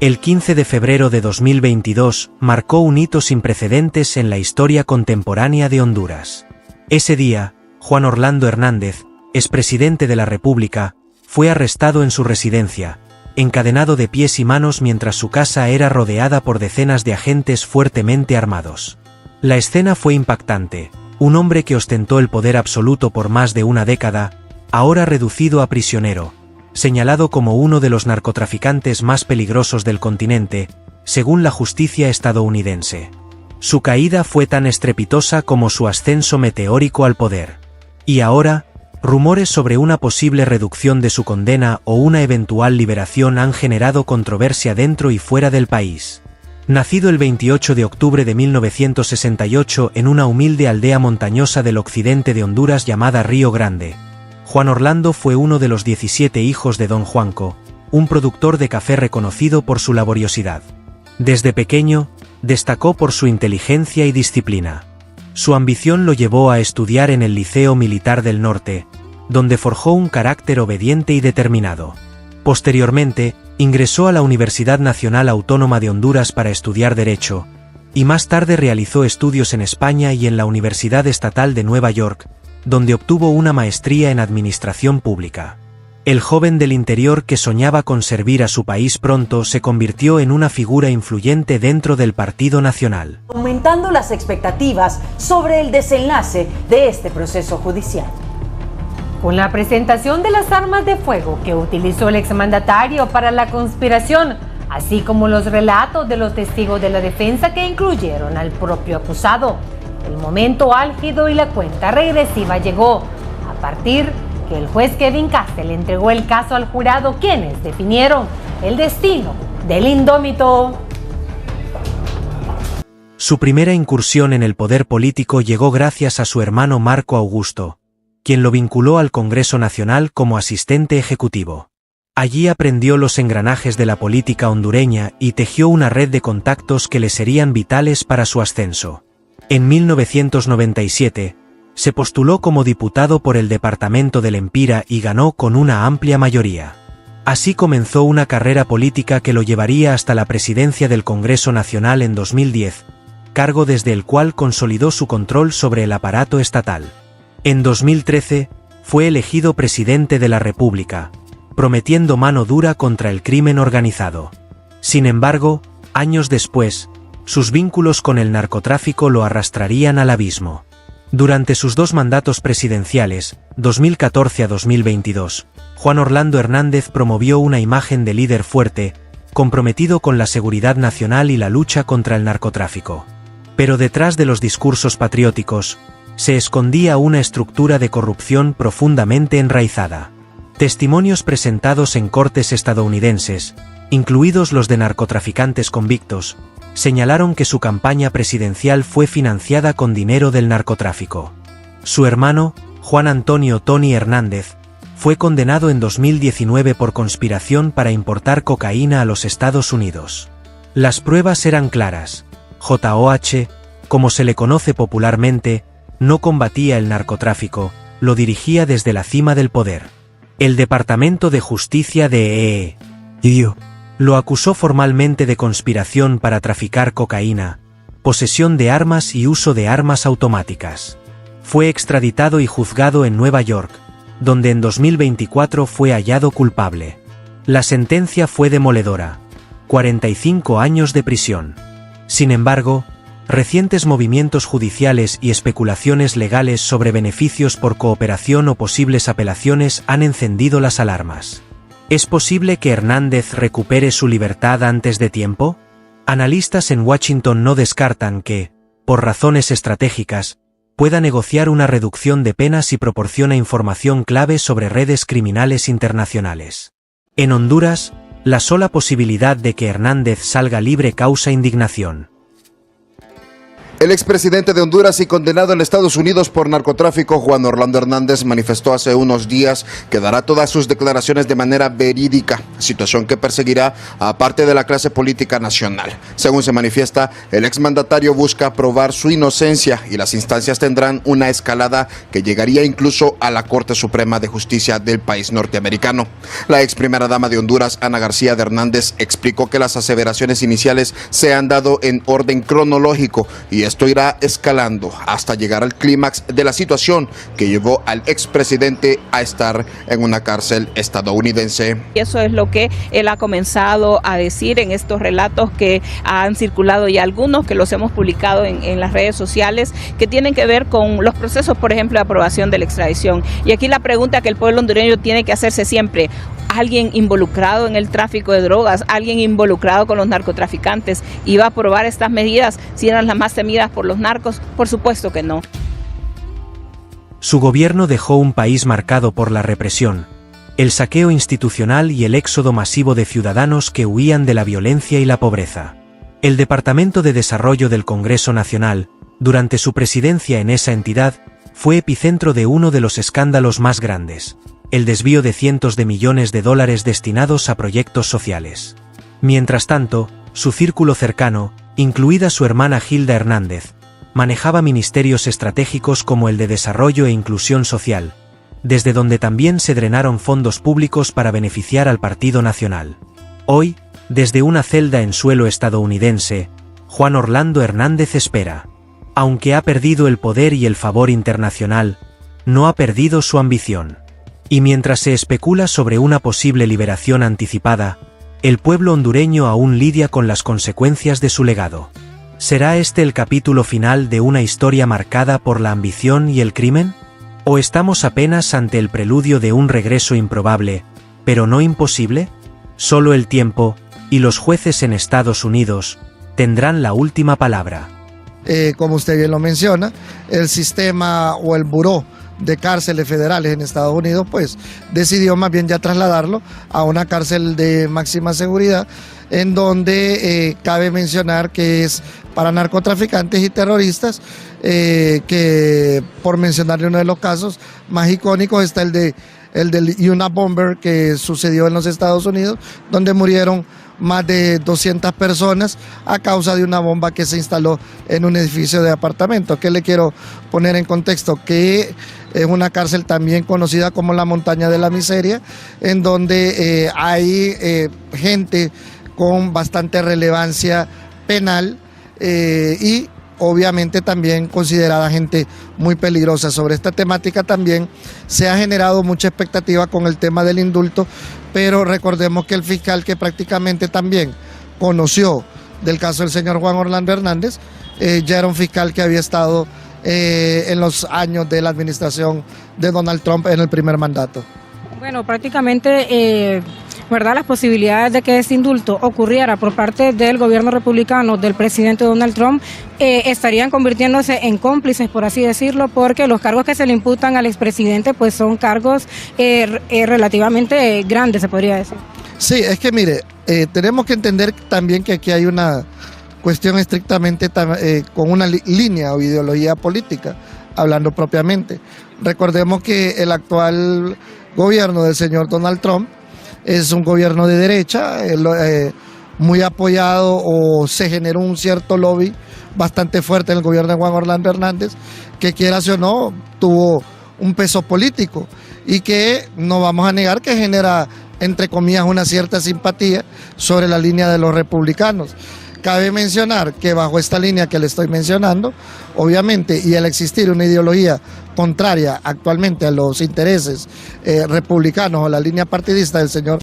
El 15 de febrero de 2022 marcó un hito sin precedentes en la historia contemporánea de Honduras. Ese día, Juan Orlando Hernández, expresidente de la República, fue arrestado en su residencia, encadenado de pies y manos mientras su casa era rodeada por decenas de agentes fuertemente armados. La escena fue impactante. Un hombre que ostentó el poder absoluto por más de una década, ahora reducido a prisionero, señalado como uno de los narcotraficantes más peligrosos del continente, según la justicia estadounidense. Su caída fue tan estrepitosa como su ascenso meteórico al poder. Y ahora, rumores sobre una posible reducción de su condena o una eventual liberación han generado controversia dentro y fuera del país. Nacido el 28 de octubre de 1968 en una humilde aldea montañosa del occidente de Honduras llamada Río Grande, Juan Orlando fue uno de los 17 hijos de Don Juanco, un productor de café reconocido por su laboriosidad. Desde pequeño, destacó por su inteligencia y disciplina. Su ambición lo llevó a estudiar en el Liceo Militar del Norte, donde forjó un carácter obediente y determinado. Posteriormente, ingresó a la Universidad Nacional Autónoma de Honduras para estudiar Derecho, y más tarde realizó estudios en España y en la Universidad Estatal de Nueva York, donde obtuvo una maestría en Administración Pública. El joven del interior que soñaba con servir a su país pronto se convirtió en una figura influyente dentro del Partido Nacional, aumentando las expectativas sobre el desenlace de este proceso judicial. Con la presentación de las armas de fuego que utilizó el exmandatario para la conspiración, así como los relatos de los testigos de la defensa que incluyeron al propio acusado, el momento álgido y la cuenta regresiva llegó, a partir que el juez Kevin Castle entregó el caso al jurado, quienes definieron el destino del indómito. Su primera incursión en el poder político llegó gracias a su hermano Marco Augusto, quien lo vinculó al Congreso Nacional como asistente ejecutivo. Allí aprendió los engranajes de la política hondureña y tejió una red de contactos que le serían vitales para su ascenso. En 1997, se postuló como diputado por el departamento del Empira y ganó con una amplia mayoría. Así comenzó una carrera política que lo llevaría hasta la presidencia del Congreso Nacional en 2010, cargo desde el cual consolidó su control sobre el aparato estatal. En 2013, fue elegido presidente de la República, prometiendo mano dura contra el crimen organizado. Sin embargo, años después, sus vínculos con el narcotráfico lo arrastrarían al abismo. Durante sus dos mandatos presidenciales, 2014 a 2022, Juan Orlando Hernández promovió una imagen de líder fuerte, comprometido con la seguridad nacional y la lucha contra el narcotráfico. Pero detrás de los discursos patrióticos, se escondía una estructura de corrupción profundamente enraizada. Testimonios presentados en cortes estadounidenses, incluidos los de narcotraficantes convictos, señalaron que su campaña presidencial fue financiada con dinero del narcotráfico. Su hermano, Juan Antonio Tony Hernández, fue condenado en 2019 por conspiración para importar cocaína a los Estados Unidos. Las pruebas eran claras. JOH, como se le conoce popularmente, no combatía el narcotráfico, lo dirigía desde la cima del poder. El Departamento de Justicia de lo acusó formalmente de conspiración para traficar cocaína, posesión de armas y uso de armas automáticas. Fue extraditado y juzgado en Nueva York, donde en 2024 fue hallado culpable. La sentencia fue demoledora: 45 años de prisión. Sin embargo, recientes movimientos judiciales y especulaciones legales sobre beneficios por cooperación o posibles apelaciones han encendido las alarmas. ¿Es posible que Hernández recupere su libertad antes de tiempo? Analistas en Washington no descartan que, por razones estratégicas, pueda negociar una reducción de penas si proporciona información clave sobre redes criminales internacionales. En Honduras, la sola posibilidad de que Hernández salga libre causa indignación. El expresidente de Honduras y condenado en Estados Unidos por narcotráfico, Juan Orlando Hernández, manifestó hace unos días que dará todas sus declaraciones de manera verídica, situación que perseguirá a parte de la clase política nacional. Según se manifiesta, el exmandatario busca probar su inocencia y las instancias tendrán una escalada que llegaría incluso a la Corte Suprema de Justicia del país norteamericano. La ex primera dama de Honduras, Ana García de Hernández, explicó que las aseveraciones iniciales se han dado en orden cronológico y esto irá escalando hasta llegar al clímax de la situación que llevó al expresidente a estar en una cárcel estadounidense. Y eso es lo que él ha comenzado a decir en estos relatos que han circulado y algunos que los hemos publicado en las redes sociales, que tienen que ver con los procesos, por ejemplo, de aprobación de la extradición. Y aquí la pregunta que el pueblo hondureño tiene que hacerse siempre: ¿alguien involucrado en el tráfico de drogas, alguien involucrado con los narcotraficantes, iba a aprobar estas medidas si eran las más temidas por los narcos? Por supuesto que no. Su gobierno dejó un país marcado por la represión, el saqueo institucional y el éxodo masivo de ciudadanos que huían de la violencia y la pobreza. El Departamento de Desarrollo del Congreso Nacional, durante su presidencia en esa entidad, fue epicentro de uno de los escándalos más grandes: el desvío de cientos de millones de dólares destinados a proyectos sociales. Mientras tanto, su círculo cercano, incluida su hermana Hilda Hernández, manejaba ministerios estratégicos como el de Desarrollo e Inclusión Social, desde donde también se drenaron fondos públicos para beneficiar al Partido Nacional. Hoy, desde una celda en suelo estadounidense, Juan Orlando Hernández espera. Aunque ha perdido el poder y el favor internacional, no ha perdido su ambición. Y mientras se especula sobre una posible liberación anticipada, el pueblo hondureño aún lidia con las consecuencias de su legado. ¿Será este el capítulo final de una historia marcada por la ambición y el crimen? ¿O estamos apenas ante el preludio de un regreso improbable, pero no imposible? Solo el tiempo, y los jueces en Estados Unidos, tendrán la última palabra. Como usted bien lo menciona, el sistema o el buró de cárceles federales en Estados Unidos pues decidió más bien ya trasladarlo a una cárcel de máxima seguridad, en donde cabe mencionar que es para narcotraficantes y terroristas, que por mencionarle uno de los casos más icónicos está el del Unabomber, que sucedió en los Estados Unidos, donde murieron más de 200 personas a causa de una bomba que se instaló en un edificio de apartamentos. ¿Qué le quiero poner en contexto? Que es una cárcel también conocida como la Montaña de la Miseria, en donde hay gente con bastante relevancia penal y obviamente también considerada gente muy peligrosa. Sobre esta temática también se ha generado mucha expectativa con el tema del indulto, pero recordemos que el fiscal que prácticamente también conoció del caso del señor Juan Orlando Hernández, ya era un fiscal que había estado en los años de la administración de Donald Trump en el primer mandato. Bueno, prácticamente ¿verdad? Las posibilidades de que ese indulto ocurriera por parte del gobierno republicano del presidente Donald Trump estarían convirtiéndose en cómplices, por así decirlo, porque los cargos que se le imputan al expresidente pues son cargos relativamente grandes, se podría decir. Sí, es que mire, tenemos que entender también que aquí hay una cuestión estrictamente con una línea o ideología política, hablando propiamente. Recordemos que el actual gobierno del señor Donald Trump es un gobierno de derecha, muy apoyado, o se generó un cierto lobby bastante fuerte en el gobierno de Juan Orlando Hernández, que quieras o no, tuvo un peso político y que no vamos a negar que genera, entre comillas, una cierta simpatía sobre la línea de los republicanos. Cabe mencionar que bajo esta línea que le estoy mencionando, obviamente, y al existir una ideología contraria actualmente a los intereses republicanos o la línea partidista del señor.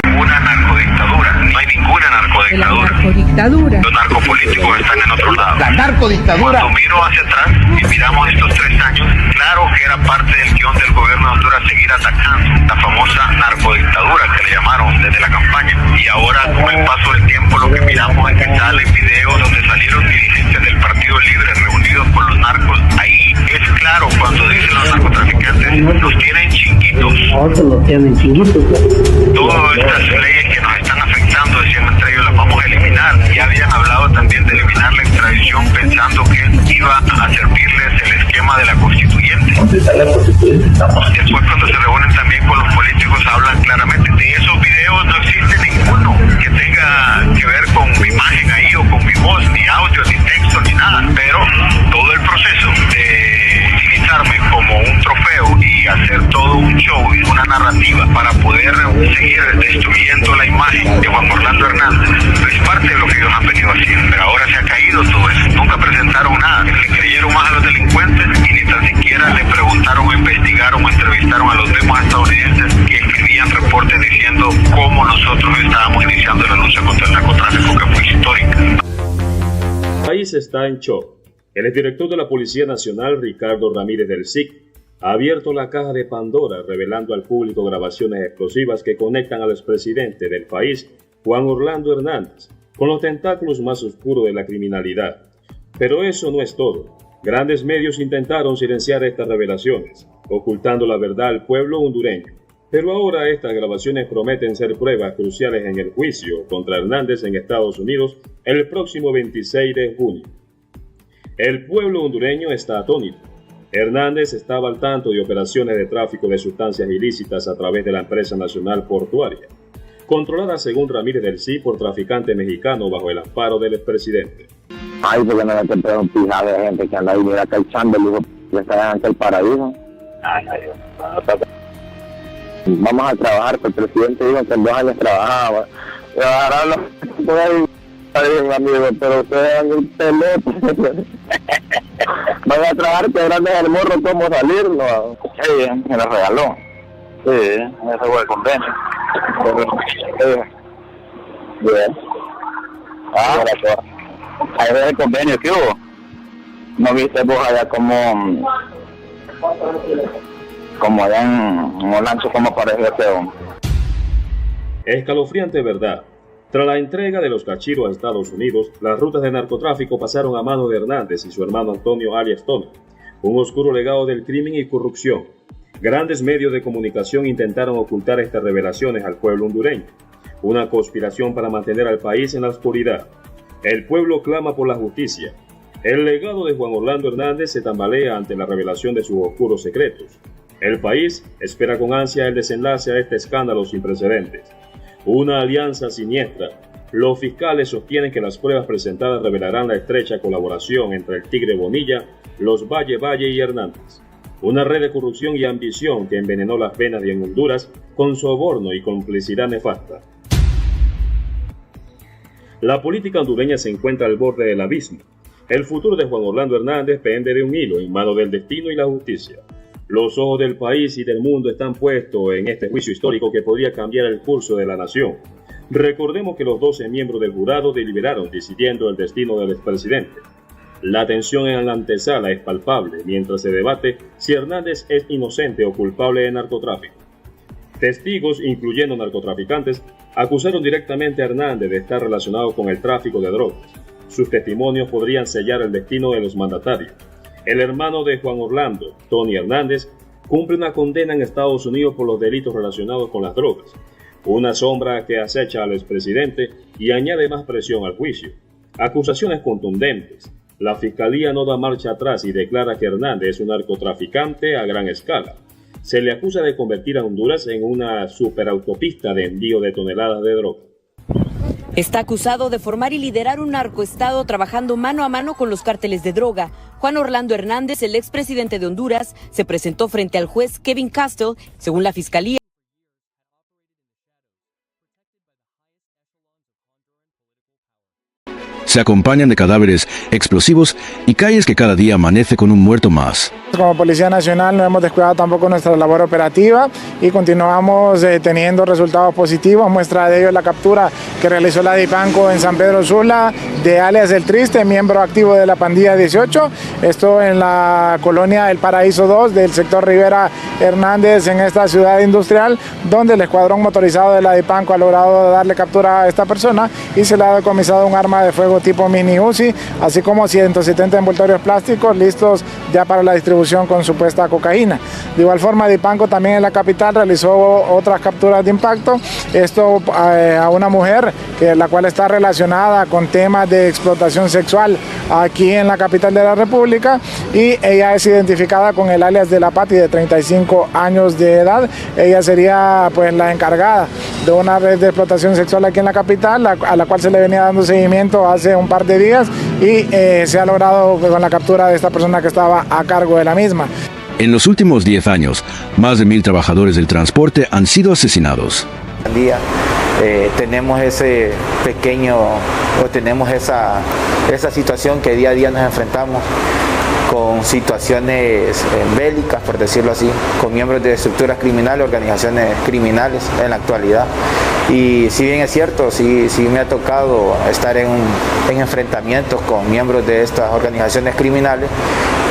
Una narcodictadura, no hay ninguna narcodictadura. Los narcopolíticos están en otro lado. La narcodictadura. Cuando miro hacia atrás y miramos estos 3 años, claro que era parte del guión del gobierno de Honduras seguir atacando la famosa narcodictadura que le llamaron desde la campaña. Y ahora, con el paso del tiempo, lo que miramos es que salen videos donde salieron dirigentes del Partido Libre reunidos con los narcos. Ahí es claro cuando dicen los narcotraficantes, los tienen chiquitos. Los tienen chiquitos. Todas estas leyes que nos están afectando, decían entre ellos, las vamos a eliminar. Ya habían hablado también de eliminar la extradición penal país está en shock. El exdirector de la Policía Nacional, Ricardo Ramírez del SIC, ha abierto la caja de Pandora, revelando al público grabaciones explosivas que conectan al expresidente del país, Juan Orlando Hernández, con los tentáculos más oscuros de la criminalidad. Pero eso no es todo. Grandes medios intentaron silenciar estas revelaciones, ocultando la verdad al pueblo hondureño. Pero ahora estas grabaciones prometen ser pruebas cruciales en el juicio contra Hernández en Estados Unidos el próximo 26 de junio. El pueblo hondureño está atónito. Hernández estaba al tanto de operaciones de tráfico de sustancias ilícitas a través de la empresa nacional portuaria, controlada según Ramírez del Sí por traficante mexicano bajo el amparo del expresidente. Ay, porque no me encontré un pijado de gente que anda ahí, mira que echando el hijo que está ante el paraíso. Vamos a trabajar, que el presidente dijo que en 2 años trabajaba. Y ahora los amigo, pero ustedes dan un pelota. Van a trabajar quebrando el morro, ¿cómo salir? No. Sí, me lo regaló. Sí, ese fue el convenio. Bien. Ahí ves el convenio que hubo. ¿No viste vos allá como allá en Olancho, como pareció este hombre? Escalofriante verdad. Tras la entrega de los cachiros a Estados Unidos, las rutas de narcotráfico pasaron a manos de Hernández y su hermano Antonio alias Tony, un oscuro legado del crimen y corrupción. Grandes medios de comunicación intentaron ocultar estas revelaciones al pueblo hondureño, una conspiración para mantener al país en la oscuridad. El pueblo clama por la justicia. El legado de Juan Orlando Hernández se tambalea ante la revelación de sus oscuros secretos. El país espera con ansia el desenlace a este escándalo sin precedentes. Una alianza siniestra. Los fiscales sostienen que las pruebas presentadas revelarán la estrecha colaboración entre el Tigre Bonilla, los Valle y Hernández. Una red de corrupción y ambición que envenenó las venas de Honduras con soborno y complicidad nefasta. La política hondureña se encuentra al borde del abismo. El futuro de Juan Orlando Hernández pende de un hilo en manos del destino y la justicia. Los ojos del país y del mundo están puestos en este juicio histórico que podría cambiar el curso de la nación. Recordemos que los 12 miembros del jurado deliberaron decidiendo el destino del expresidente. La tensión en la antesala es palpable mientras se debate si Hernández es inocente o culpable de narcotráfico. Testigos, incluyendo narcotraficantes, acusaron directamente a Hernández de estar relacionado con el tráfico de drogas. Sus testimonios podrían sellar el destino de los mandatarios. El hermano de Juan Orlando, Tony Hernández, cumple una condena en Estados Unidos por los delitos relacionados con las drogas, una sombra que acecha al expresidente y añade más presión al juicio. Acusaciones contundentes. La fiscalía no da marcha atrás y declara que Hernández es un narcotraficante a gran escala. Se le acusa de convertir a Honduras en una superautopista de envío de toneladas de droga. Está acusado de formar y liderar un narcoestado trabajando mano a mano con los cárteles de droga. Juan Orlando Hernández, el expresidente de Honduras, se presentó frente al juez Kevin Castell, según la fiscalía. Se acompañan de cadáveres explosivos y calles que cada día amanece con un muerto más. Como Policía Nacional no hemos descuidado tampoco nuestra labor operativa y continuamos teniendo resultados positivos. Muestra de ello la captura que realizó la DIPANCO en San Pedro Sula de alias El Triste, miembro activo de la pandilla 18. Esto en la colonia El Paraíso 2 del sector Rivera Hernández en esta ciudad industrial, donde el escuadrón motorizado de la DIPANCO ha logrado darle captura a esta persona y se le ha decomisado un arma de fuego tipo mini Uzi, así como 170 envoltorios plásticos listos ya para la distribución con supuesta cocaína. De igual forma, DIPANCO también en la capital realizó otras capturas de impacto, esto a una mujer la cual está relacionada con temas de explotación sexual aquí en la capital de la República, y ella es identificada con el alias de La Pati, de 35 años de edad. Ella sería pues la encargada de una red de explotación sexual aquí en la capital, a la cual se le venía dando seguimiento hace un par de días y se ha logrado con la captura de esta persona que estaba a cargo de la misma. En los últimos 10 años, más de 1,000 trabajadores del transporte han sido asesinados. Tenemos ese pequeño, o tenemos esa situación que día a día nos enfrentamos con situaciones bélicas, por decirlo así, con miembros de estructuras criminales, organizaciones criminales en la actualidad. Y si bien es cierto, sí me ha tocado estar en enfrentamientos con miembros de estas organizaciones criminales,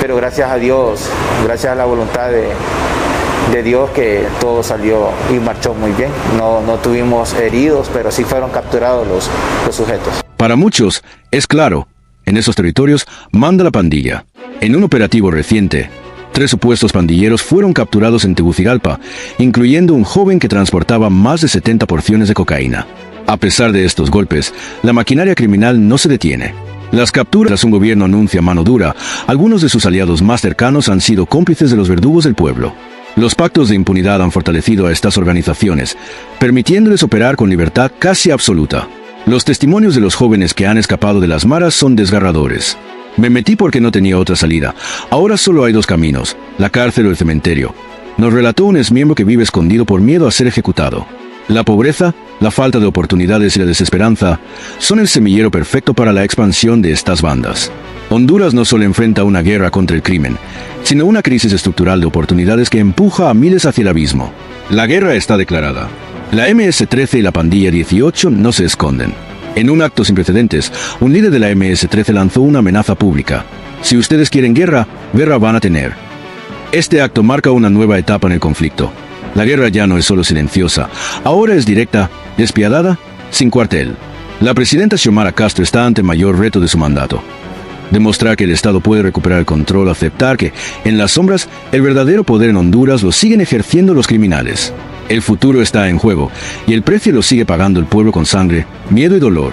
pero gracias a Dios, gracias a la voluntad de Dios, que todo salió y marchó muy bien. No tuvimos heridos, pero sí fueron capturados los sujetos. Para muchos, es claro, en esos territorios manda la pandilla. En un operativo reciente, 3 supuestos pandilleros fueron capturados en Tegucigalpa, incluyendo un joven que transportaba más de 70 porciones de cocaína. A pesar de estos golpes, la maquinaria criminal no se detiene. Las capturas, tras un gobierno anuncia mano dura, algunos de sus aliados más cercanos han sido cómplices de los verdugos del pueblo. Los pactos de impunidad han fortalecido a estas organizaciones, permitiéndoles operar con libertad casi absoluta. Los testimonios de los jóvenes que han escapado de las maras son desgarradores. Me metí porque no tenía otra salida. Ahora solo hay 2 caminos, la cárcel o el cementerio. Nos relató un exmiembro que vive escondido por miedo a ser ejecutado. La pobreza, la falta de oportunidades y la desesperanza son el semillero perfecto para la expansión de estas bandas. Honduras no solo enfrenta una guerra contra el crimen, sino una crisis estructural de oportunidades que empuja a miles hacia el abismo. La guerra está declarada. La MS-13 y la pandilla 18 no se esconden. En un acto sin precedentes, un líder de la MS-13 lanzó una amenaza pública. Si ustedes quieren guerra, guerra van a tener. Este acto marca una nueva etapa en el conflicto. La guerra ya no es solo silenciosa, ahora es directa, despiadada, sin cuartel. La presidenta Xiomara Castro está ante el mayor reto de su mandato. Demostrar que el Estado puede recuperar el control, aceptar que, en las sombras, el verdadero poder en Honduras lo siguen ejerciendo los criminales. El futuro está en juego, y el precio lo sigue pagando el pueblo con sangre, miedo y dolor.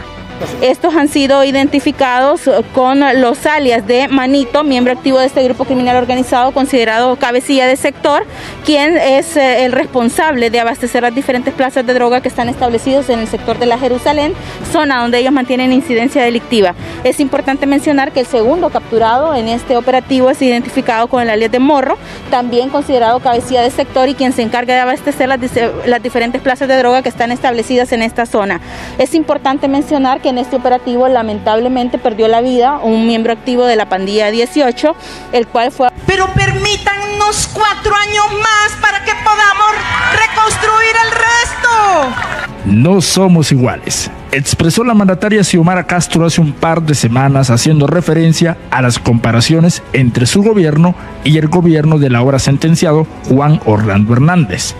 Estos han sido identificados con los alias de Manito, miembro activo de este grupo criminal organizado, considerado cabecilla de sector, quien es el responsable de abastecer las diferentes plazas de droga que están establecidos en el sector de la Jerusalén, zona donde ellos mantienen incidencia delictiva. Es importante mencionar que el segundo capturado en este operativo es identificado con el alias de Morro, también considerado cabecilla de sector y quien se encarga de abastecer las diferentes plazas de droga que están establecidas en esta zona. Es importante mencionar que en este operativo lamentablemente perdió la vida un miembro activo de la pandilla 18, el cual fue... Pero permítanos 4 años más para que podamos reconstruir el resto. No somos iguales, expresó la mandataria Xiomara Castro hace un par de semanas, haciendo referencia a las comparaciones entre su gobierno y el gobierno del ahora sentenciado Juan Orlando Hernández.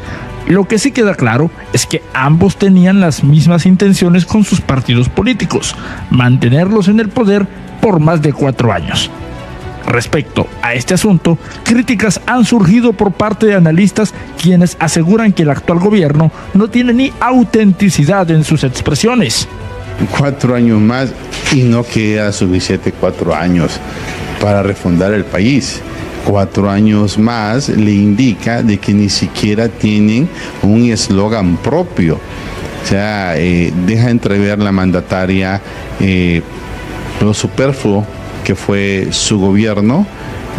Lo que sí queda claro es que ambos tenían las mismas intenciones con sus partidos políticos, mantenerlos en el poder por más de 4 años. Respecto a este asunto, críticas han surgido por parte de analistas quienes aseguran que el actual gobierno no tiene ni autenticidad en sus expresiones. 4 años más y no queda suficiente 4 años para refundar el país. 4 años más le indica de que ni siquiera tienen un eslogan propio. O sea, deja entrever la mandataria lo superfluo que fue su gobierno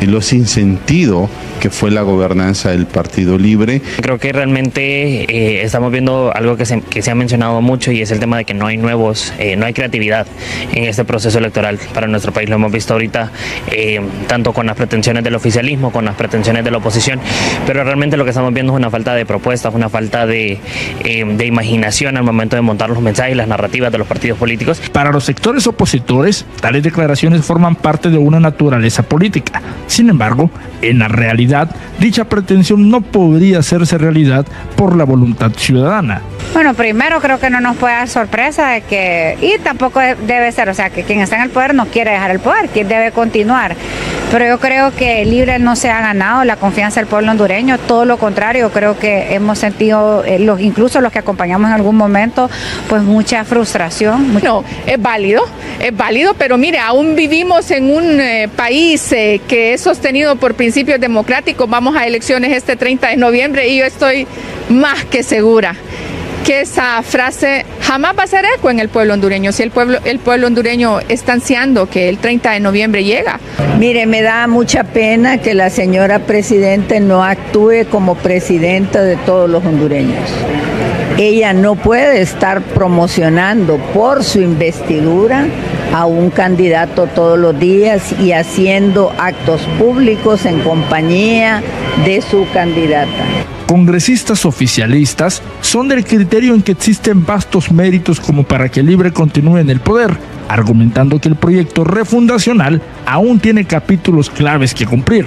y lo sin sentido que fue la gobernanza del Partido Libre. Creo que realmente estamos viendo algo que se ha mencionado mucho, y es el tema de que no hay no hay creatividad en este proceso electoral para nuestro país. Lo hemos visto ahorita tanto con las pretensiones del oficialismo, con las pretensiones de la oposición, pero realmente lo que estamos viendo es una falta de propuestas, una falta de imaginación al momento de montar los mensajes y las narrativas de los partidos políticos. Para los sectores opositores, tales declaraciones forman parte de una naturaleza política. Sin embargo, en la realidad, dicha pretensión no podría hacerse realidad por la voluntad ciudadana. Bueno, primero creo que no nos puede dar sorpresa de que, y tampoco debe ser, o sea, que quien está en el poder no quiere dejar el poder, quien debe continuar. Pero yo creo que Libre no se ha ganado la confianza del pueblo hondureño, todo lo contrario, creo que hemos sentido, incluso los que acompañamos en algún momento, pues mucha frustración. No, es válido, pero mire, aún vivimos en un país que es sostenido por principios democráticos. Vamos a elecciones este 30 de noviembre y yo estoy más que segura que esa frase jamás va a hacer eco en el pueblo hondureño. Si el pueblo hondureño está ansiando que el 30 de noviembre llega. Mire, me da mucha pena que la señora presidenta no actúe como presidenta de todos los hondureños. Ella no puede estar promocionando por su investidura a un candidato todos los días y haciendo actos públicos en compañía de su candidata. Congresistas oficialistas son del criterio en que existen vastos méritos como para que Libre continúe en el poder, argumentando que el proyecto refundacional aún tiene capítulos claves que cumplir.